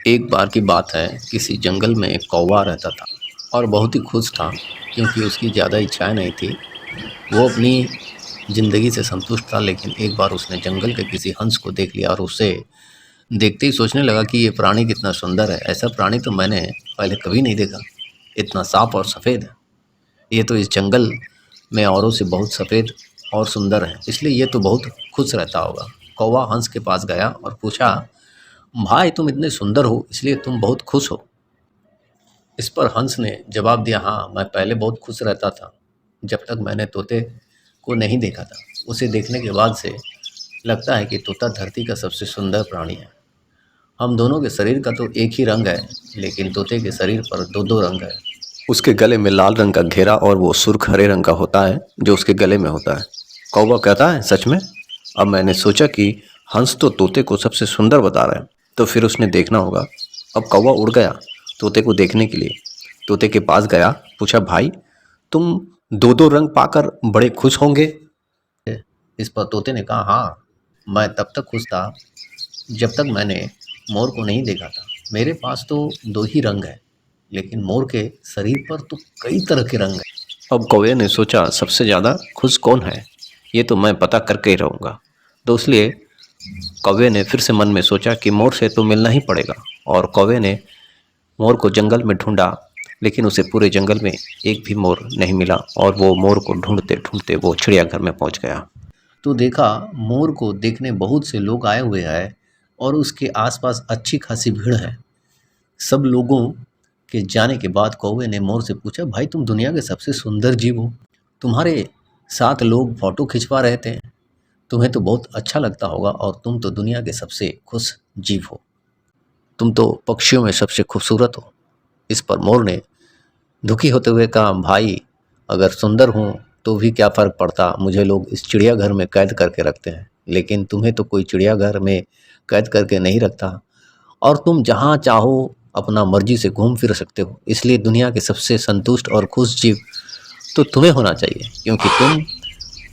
एक बार की बात है, किसी जंगल में एक कौवा रहता था और बहुत ही खुश था क्योंकि उसकी ज़्यादा इच्छाएं नहीं थी। वो अपनी ज़िंदगी से संतुष्ट था, लेकिन एक बार उसने जंगल के किसी हंस को देख लिया और उसे देखते ही सोचने लगा कि ये प्राणी कितना सुंदर है। ऐसा प्राणी तो मैंने पहले कभी नहीं देखा। इतना साफ और सफ़ेद है। ये तो इस जंगल में औरों से बहुत सफ़ेद और सुंदर है, इसलिए ये तो बहुत खुश रहता होगा। कौवा हंस के पास गया और पूछा, भाई तुम इतने सुंदर हो इसलिए तुम बहुत खुश हो? इस पर हंस ने जवाब दिया, हाँ मैं पहले बहुत खुश रहता था जब तक मैंने तोते को नहीं देखा था। उसे देखने के बाद से लगता है कि तोता धरती का सबसे सुंदर प्राणी है। हम दोनों के शरीर का तो एक ही रंग है, लेकिन तोते के शरीर पर दो दो रंग है। उसके गले में लाल रंग का घेरा और वो सुर्ख हरे रंग का होता है जो उसके गले में होता है। कौवा कहता है, सच में? अब मैंने सोचा कि हंस तो तोते को सबसे सुंदर बता रहा है, तो फिर उसने देखना होगा। अब कौवा उड़ गया तोते को देखने के लिए। तोते के पास गया, पूछा, भाई तुम दो दो रंग पाकर बड़े खुश होंगे? इस पर तोते ने कहा, हाँ मैं तब तक खुश था जब तक मैंने मोर को नहीं देखा था। मेरे पास तो दो ही रंग है, लेकिन मोर के शरीर पर तो कई तरह के रंग हैं। अब कौवे ने सोचा, सबसे ज़्यादा खुश कौन है, ये तो मैं पता करके ही रहूँगा। तो इसलिए कौवे ने फिर से मन में सोचा कि मोर से तो मिलना ही पड़ेगा। और कौवे ने मोर को जंगल में ढूंढा, लेकिन उसे पूरे जंगल में एक भी मोर नहीं मिला। और वो मोर को ढूंढते ढूंढते वो चिड़ियाघर में पहुंच गया। तो देखा, मोर को देखने बहुत से लोग आए हुए हैं और उसके आसपास अच्छी खासी भीड़ है। सब लोगों के जाने के बाद कौवे ने मोर से पूछा, भाई तुम दुनिया के सबसे सुंदर जीव हो, तुम्हारे साथ लोग फोटो खिंचवा रहे थे, तुम्हें तो बहुत अच्छा लगता होगा और तुम तो दुनिया के सबसे खुश जीव हो, तुम तो पक्षियों में सबसे खूबसूरत हो। इस पर मोर ने दुखी होते हुए कहा, भाई अगर सुंदर हूँ तो भी क्या फ़र्क पड़ता, मुझे लोग इस चिड़ियाघर में कैद करके रखते हैं, लेकिन तुम्हें तो कोई चिड़ियाघर में कैद करके नहीं रखता और तुम जहाँ चाहो अपना मर्जी से घूम फिर सकते हो। इसलिए दुनिया के सबसे संतुष्ट और खुश जीव तो तुम्हें होना चाहिए, क्योंकि तुम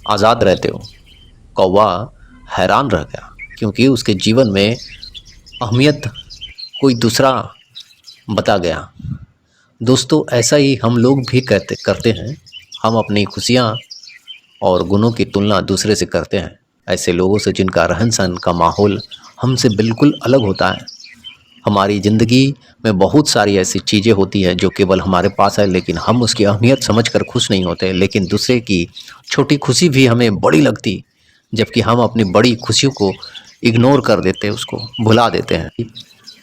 आज़ाद रहते हो। कौवा हैरान रह गया, क्योंकि उसके जीवन में अहमियत कोई दूसरा बता गया। दोस्तों, ऐसा ही हम लोग भी कहते करते हैं। हम अपनी खुशियाँ और गुणों की तुलना दूसरे से करते हैं, ऐसे लोगों से जिनका रहन सहन का माहौल हमसे बिल्कुल अलग होता है। हमारी ज़िंदगी में बहुत सारी ऐसी चीज़ें होती हैं जो केवल हमारे पास है, लेकिन हम उसकी अहमियत समझकर खुश नहीं होते। लेकिन दूसरे की छोटी खुशी भी हमें बड़ी लगती, जबकि हम अपनी बड़ी खुशियों को इग्नोर कर देते, उसको भुला देते हैं।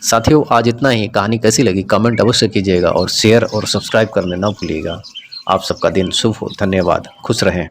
साथियों, आज इतना ही। कहानी कैसी लगी कमेंट अवश्य कीजिएगा और शेयर और सब्सक्राइब करने ना भूलिएगा। आप सबका दिन शुभ हो। धन्यवाद। खुश रहें।